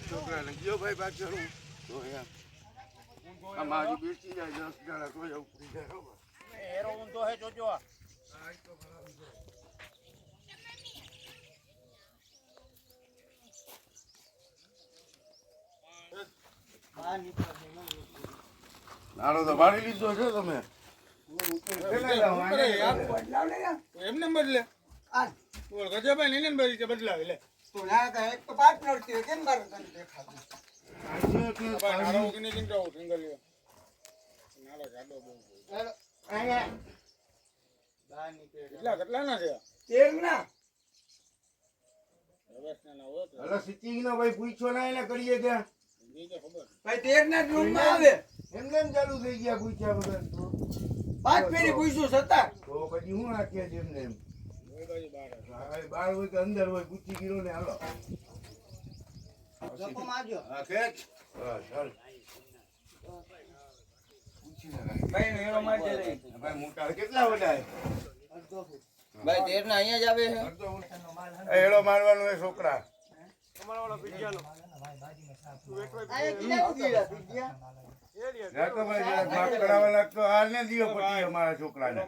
છોકરાને ગયો ભાઈ પાછળ તો આ મારી બેસી જાય 10 જણા કોઈ ઉપડી જાય એરો ઊંધો હે જોજો નાનો તો ભાડી લીધો છે તમે એમને બદલે બોલ ગજાભાઈ ને બદલી કે બદલાવી લે તો ના તો એક તો પાર્ટનર છે કેમ મારે તને દેખાતું ભાઈ નારો કે નહીં ચિંતા સિંગલ લ્યો નારો જાડો બહુ ચાલો અહીંયા બહાર નીકળે કેટલા ના છે તેર ના અલા સિટિંગ નો ભાઈ પૂછો ના એને કરીએ ત્યાં ભાઈ તેર ના રૂમ માં આવે એમ કેમ ચાલુ થઈ ગયા પૂછ્યા વગર પાંચ ફેરી પૂછ્યું છતાં તો પછી હું નાખ્યા છે એમને એમ બાર હોય કે અંદર હોય પૂછી ગયો ને હાલો જપો મારજો હા ખેંચ ચાલ ભાઈ મેળો મારજે રે ભાઈ મોટા કેટલા વડા ભાઈ તેર ના અહીંયા જ આવે છે એળો મારવાનો એ છોકરા તમારો વાળો પીડિયાનો આયા કિલા પીડિયા રાખો ભાઈ માફ કરાવવા લાગતો હાલને દિયો પટી અમારા છોકરાને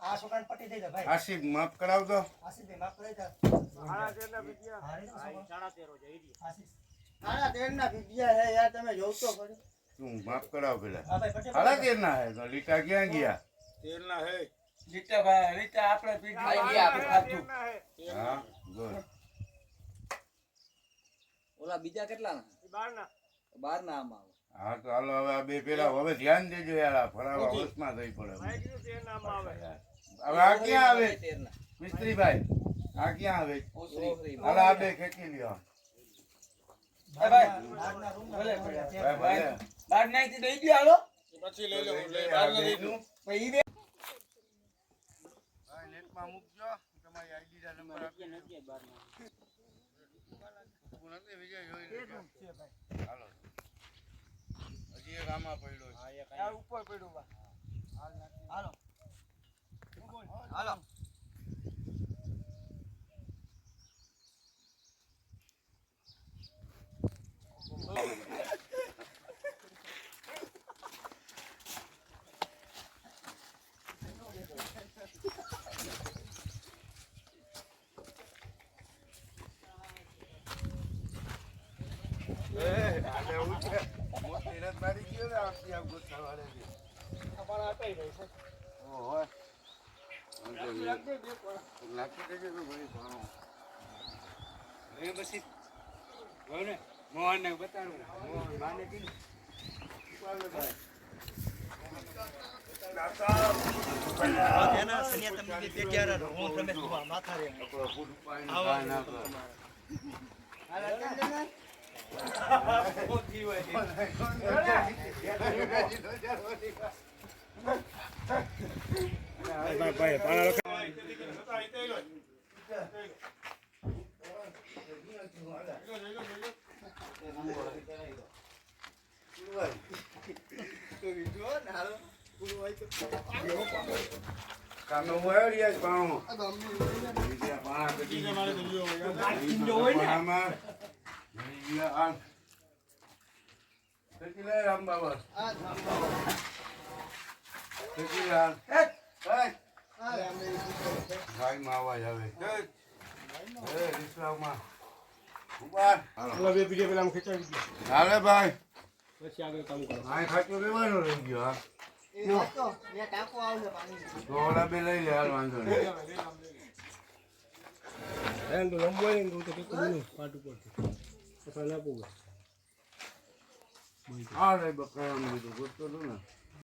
આ છોકરાને પટી દઈ દે ભાઈ આશિક માફ કરાવ દો આશીષ માફ કરી દે આના તેરના પીડિયા ચાણા તેરો જઈ દી આશીષ આના તેર ના પીડિયા હે યાર તમે જોવ તો ખરી તું માફ કરાવ પેલા હા ભાઈ પટી હાલા તેર ના હે તો લીટા ક્યાં ગયા તેર ના હે લીટા ભાઈ લીટા આપણે પીડિયા આપણે ખાધું હા ગુડ ઓલા બીજા કેટલા ના 12 ના 12 ના આમાં હા તો હાલો હવે આ બે પેલા હવે ધ્યાન દેજો યાર આ ફરાવા હોશમાં થઈ પડે ભાઈ કીધું તે નામ આવે હવે આ ક્યાં આવે 13 ના મિસ્ત્રીભાઈ આ ક્યાં આવે ઓસરી હાલો આ બે ખેંચી લ્યો ભાઈ બહારના રૂમ ભલે પડ્યા ભાઈ બહાર નાખી દઈ દે હાલો પછી લઈ લે બહાર ના દઈ દઉં ભાઈ ઈ બે ભાઈ નેટમાં મૂકજો તમારી આઈડી ના નંબર આપી નથી 12 ના નથી વિજય જોઈ લેજો હાલો હજી એક આમાં પડ્યો છે આ ઉપર પડ્યું બા હાલો હાલો આને ઉઠે મોટી રત મારી ગયો ને આપતી આમ ગુસ્સા વાળે છે અમારા આટાઈ ભાઈ છે ઓહો નાખી દેજો તો ભાઈ ભણો એ પછી બોલે મોહન ને બતાડું મોહન માને કીધું ભાઈ એના સનિયા તમને બે ક્યારે હું રમેશ કુમાર માથા રે ફૂડ પાણી નાખો કામે હોય રિયાજ પાણો પાણા કટી મારે તો લ્યો પાણામાં આ કેટલા રામ બાબા કેટલા ભાઈ માં અવાજ આવે એ રિક્ષામાં ઉભા ઓલા બે બીજા પેલા ખેંચાવી દે હાલે ભાઈ પછી આગળ કામ કરો આ ખાચો લેવાનો રહી ગયો હા એ તો ને ટાંકો આવશે પાણી તો ઓલા બે લઈ લે હાલ વાંધો નહીં એમ તો લંબો ને તો કેટલું નહીં પાટ ઉપર પછી ના પૂગો હા રે બકરાનું બધું ગોતતો હતું ને